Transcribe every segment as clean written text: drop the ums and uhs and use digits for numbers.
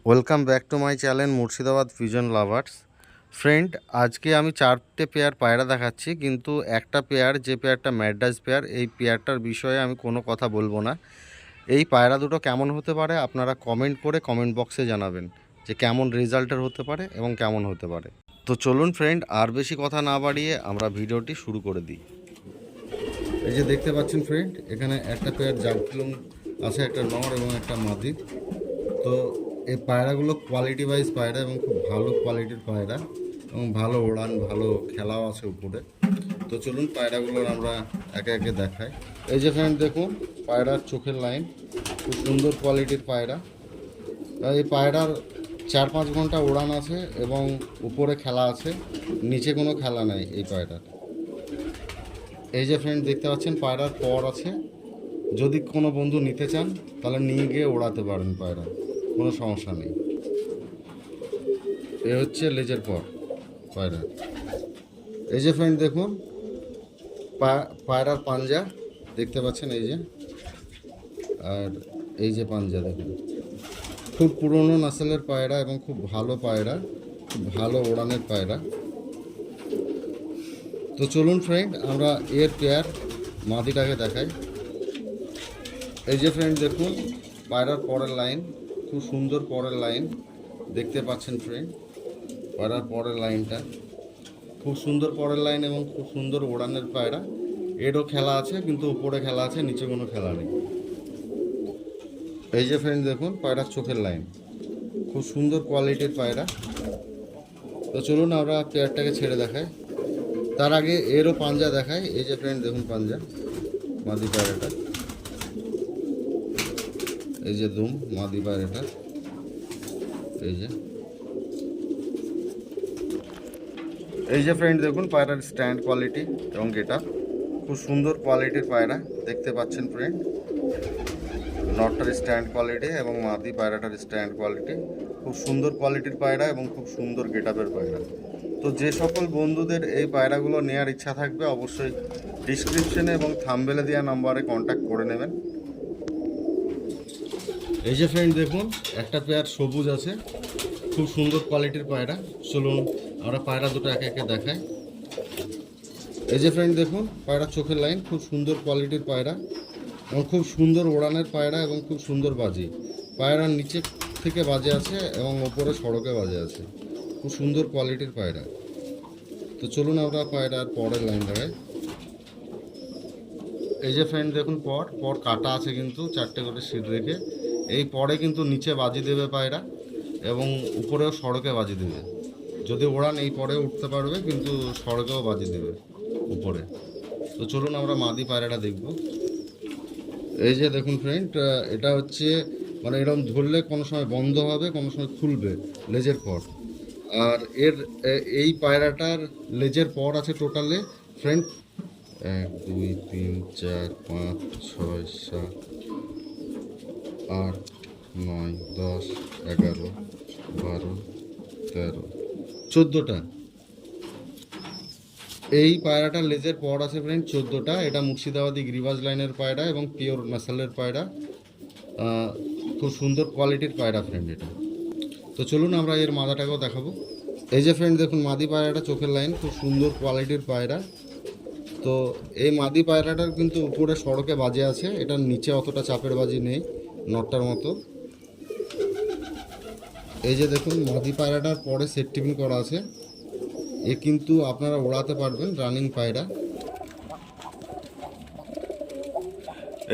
Welcome back to my channel Murshidabad pigeon lovers. Friend, আজকে আমি 4টে pair পায়রা দেখাচ্ছি, কিন্তু একটা পেয়ার, যে পেয়ারটা ম্যাড্রাস পেয়ার, এই পেয়ারটার বিষয়ে আমি কোনো কথা বলবো না। এই পায়রা দুটো কেমন হতে পারে আপনারা কমেন্ট করে কমেন্ট বক্সে জানাবেন যে কেমন রেজাল্টের হতে পারে এবং কেমন হতে পারে। তো চলুন ফ্রেন্ড, আর বেশি কথা না বাড়িয়ে আমরা ভিডিওটি শুরু করে দিই। এই যে দেখতে পাচ্ছেন ফ্রেন্ড, এখানে একটা পেয়ার জাগলুম আছে, একটা নর এবং একটা মাদি। তো এই পায়রাগুলো কোয়ালিটি ওয়াইজ পায়রা এবং খুব ভালো কোয়ালিটির পায়রা এবং ভালো ওড়ান, ভালো খেলাও আছে উপরে। তো চলুন পায়রাগুলোর আমরা একে একে দেখাই। এই যে ফ্রেন্ড দেখুন, পায়রার চোখের লাইন খুব সুন্দর কোয়ালিটির পায়রা। এই পায়রার 4-5 ঘন্টা ওড়ান আছে এবং উপরে খেলা আছে, নিচে কোনো খেলা নাই এই পায়রার। এই যে ফ্রেন্ড দেখতে পাচ্ছেন পায়রার পর আছে, যদি কোনো বন্ধু নিতে চান তাহলে নিয়ে গিয়ে ওড়াতে পারেন পায়রা, কোনো সমস্যা নেই। এ হচ্ছে লেজের পর পায়রা। এই যে ফ্রেন্ড দেখুন পায়রার পাঞ্জা দেখতে পাচ্ছেন, এই যে, আর এই যে পাঞ্জা দেখুন, খুব পুরনো নাসেলের পায়রা এবং খুব ভালো পায়রা, খুব ভালো ওড়ানের পায়রা। তো চলুন ফ্রেন্ড আমরা এর পেয়ার মাদিটাকে দেখাই। এই যে ফ্রেন্ড দেখুন পায়রার পরের লাইন, খুব সুন্দর পরের লাইন দেখতে পাচ্ছেন ফ্রেন্ড। পায়রার পরের লাইনটা খুব সুন্দর পরের লাইন এবং খুব সুন্দর ওড়ানের পায়রা। এরও খেলা আছে, কিন্তু উপরে খেলা আছে, নিচে কোনো খেলা নেই। এই যে ফ্রেন্ড দেখুন পায়রার চোখের লাইন, খুব সুন্দর কোয়ালিটির পায়রা। তো চলুন আমরা পেয়ারটাকে ছেড়ে দেখাই, তার আগে এরও পাঞ্জা দেখাই। এই যে ফ্রেন্ড দেখুন পাঞ্জা মাদি পায়রাটা, এই যে দুম মাদি পায়রাটা, এই যে ফ্রেন্ড দেখুন পায়রার স্ট্যান্ড কোয়ালিটি এবং গেটআপ, খুব সুন্দর কোয়ালিটির পায়রা দেখতে পাচ্ছেন ফ্রেন্ড। নটটার স্ট্যান্ড কোয়ালিটি এবং মাদি পায়রাটার স্ট্যান্ড কোয়ালিটি, খুব সুন্দর কোয়ালিটির পায়রা এবং খুব সুন্দর গেটআপের পায়রা। তো যে সকল বন্ধুদের এই পায়রাগুলো নেওয়ার ইচ্ছা থাকবে অবশ্যই ডিসক্রিপশনে এবং থাম্বনেলে দেওয়া নাম্বারে কন্ট্যাক্ট করে নেবেন। এই যে ফ্রেন্ড দেখুন একটা পেয়ার সবুজ আছে, খুব সুন্দর কোয়ালিটির পায়রা। চলুন আমরা পায়রা দুটো একে একে দেখাই। এই যে ফ্রেন্ড দেখুন পায়রার চোখের লাইন, খুব সুন্দর কোয়ালিটির পায়রা এবং খুব সুন্দর ওড়ানের পায়রা এবং খুব সুন্দর বাজি। পায়রার নিচে থেকে বাজে আছে এবং ওপরে সড়কে বাজে আছে, খুব সুন্দর কোয়ালিটির পায়রা। তো চলুন আমরা পায়রার পরের লাইন দেখাই। এই যে ফ্রেন্ড দেখুন পর কাটা আছে, কিন্তু 4টে করে সিট রেখে এই পরে কিন্তু নিচে বাজি দেবে পায়রা এবং উপরেও সড়কে বাজি দেবে। যদি ওড়ান এই পরে উঠতে পারবে, কিন্তু সড়কেও বাজি দেবে উপরে। তো চলুন আমরা মাদি পায়রাটা দেখব। এই যে দেখুন ফ্রেন্ড, এটা হচ্ছে মানে এরকম ধরলে কোনো সময় বন্ধ হবে, কোনো সময় খুলবে লেজের পর। আর এই পায়রাটার লেজের পর আছে টোটালে ফ্রেন্ড 1 2 3 4 5 6 7 8 9 10 11 12 13 14টা। এই পায়রাটার লেজের পর আছে ফ্রেন্ড 14টা। এটা মুর্শিদাবাদী গিরিবাজ লাইনের পায়রা এবং পিওর নাসালের পায়রা, খুব সুন্দর কোয়ালিটির পায়রা ফ্রেন্ড এটা। তো চলুন আমরা এর মাদাটাকেও দেখাবো। এই যে ফ্রেন্ড দেখুন মাদি পায়রাটা চোখের লাইন, খুব সুন্দর কোয়ালিটির পায়রা। তো এই মাদি পায়রাটার কিন্তু উপরে সড়কে বাজে আছে, এটার নিচে অতটা চাপের বাজি নেই নটটার মতো। এই যে দেখুন মাদি পায়রাটার পরে সেট টিপিং করা আছে, এ কিন্তু আপনারা ওড়াতে পারবেন, রানিং পায়রা।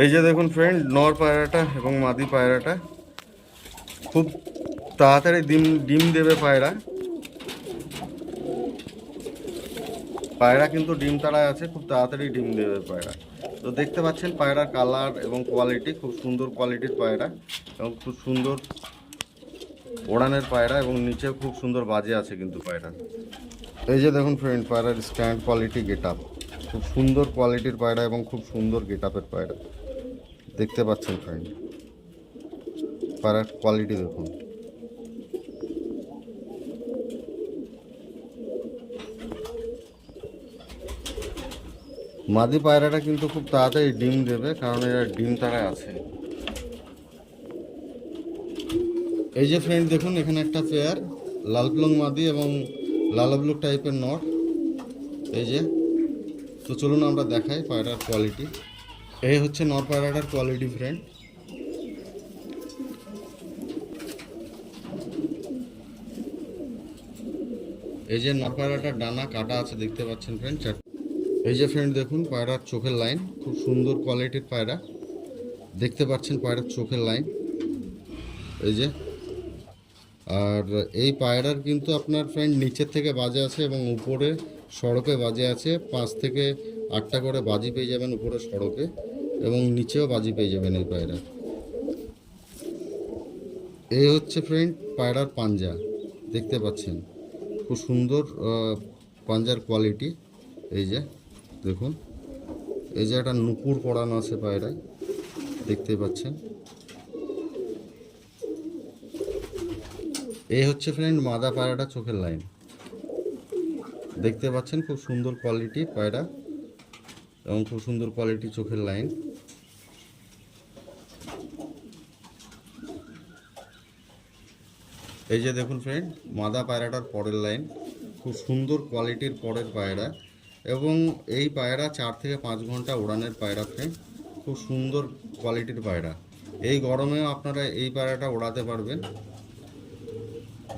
এই যে দেখুন ফ্রেন্ড নর পায়রাটা এবং মাদি পায়রাটা, খুব তাড়াতাড়ি ডিম দেবে পায়রা। পায়রা কিন্তু ডিম তাড়ায় আছে, খুব তাড়াতাড়ি ডিম দেবে পায়রা। তো দেখতে পাচ্ছেন পায়রার কালার এবং কোয়ালিটি, খুব সুন্দর কোয়ালিটির পায়রা এবং খুব সুন্দর ওড়ানের পায়রা এবং নিচেও খুব সুন্দর বাজে আছে কিন্তু পায়রা। এই যে দেখুন ফ্রেন্ড পায়রার স্ট্যান্ড কোয়ালিটি, গেটআপ, খুব সুন্দর কোয়ালিটির পায়রা এবং খুব সুন্দর গেটআপের পায়রা দেখতে পাচ্ছেন ফ্রেন্ড। পায়রার কোয়ালিটি দেখুন। মাদি পায়রাটা কিন্তু খুব তাড়াতাড়ি ডিম দেবে, কারণ এরা ডিম তাড়ায় আছে। এই যে ফ্রেন্ড দেখুন, এখানে একটা পেয়ার লাল প্লং মাদি এবং লালা ব্লু টাইপের নট। এই যে, তো চলুন আমরা দেখাই পায়রার কোয়ালিটি। এই হচ্ছে নর পায়রাটার কোয়ালিটি ফ্রেন্ড। এই যে নর পায়রাটার ডানা কাটা আছে দেখতে পাচ্ছেন ফ্রেন্ড। এই যে ফ্রেন্ড দেখুন পায়রার চোখের লাইন, খুব সুন্দর কোয়ালিটির পায়রা। দেখতে পাচ্ছেন পায়রার চোখের লাইন। এই যে, আর এই পায়রার কিন্তু আপনার ফ্রেন্ড নিচের থেকে বাজে আছে এবং উপরে সড়কে বাজে আছে। 5 থেকে 8টা করে বাজি পেয়ে যাবেন উপরে সড়কে, এবং নিচেও বাজি পেয়ে যাবেন এই পায়রা। এই হচ্ছে ফ্রেন্ড পায়রার পাঞ্জা, দেখতে পাচ্ছেন খুব সুন্দর পাঞ্জার কোয়ালিটি। এই যে দেখুন, এই যে একটা নুপুর পরানো আছে পায়রায়, দেখতে পাচ্ছেন। এই হচ্ছে ফ্রেন্ড মাদা পায়রাটা চোখের লাইন, দেখতে পাচ্ছেন খুব সুন্দর কোয়ালিটির পায়রা এবং খুব সুন্দর কোয়ালিটি চোখের লাইন। এই যে দেখুন ফ্রেন্ড মাদা পায়রাটার পরের লাইন, খুব সুন্দর কোয়ালিটির পরের পায়রা, এবং এই পায়রা 4 থেকে 5 ঘন্টা উড়ানের পায়রা ফ্রেন্ড, খুব সুন্দর কোয়ালিটির পায়রা। এই গরমেও আপনারা এই পায়রাটা ওড়াতে পারবেন।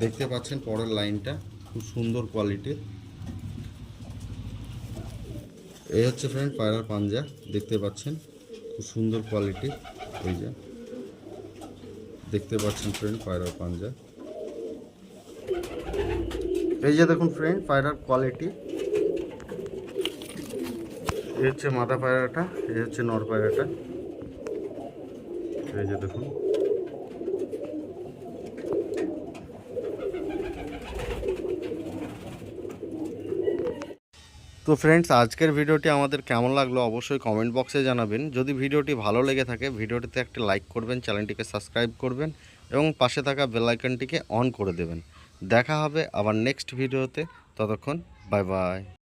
দেখতে পাচ্ছেন পরের লাইনটা খুব সুন্দর কোয়ালিটির। এই হচ্ছে ফ্রেন্ড পায়রার পাঞ্জা, দেখতে পাচ্ছেন খুব সুন্দর কোয়ালিটির। এই যে দেখতে পাচ্ছেন ফ্রেন্ড পায়রার পাঞ্জা। এই যে দেখুন ফ্রেন্ড পায়রার কোয়ালিটি। এই হচ্ছে মাদা পায়রাটা, এই হচ্ছে নর পায়রাটা। এই যে দেখুন। তো ফ্রেন্ডস, আজকের ভিডিওটি আমাদের কেমন লাগলো অবশ্যই কমেন্ট বক্সে জানাবেন। যদি ভিডিওটি ভালো লেগে থাকে ভিডিওটিতে একটা লাইক করবেন, চ্যানেলটিকে সাবস্ক্রাইব করবেন এবং পাশে থাকা বেল আইকনটিকে অন করে দেবেন। দেখা হবে আবার নেক্সট ভিডিওতে। ততক্ষণ বাই বাই।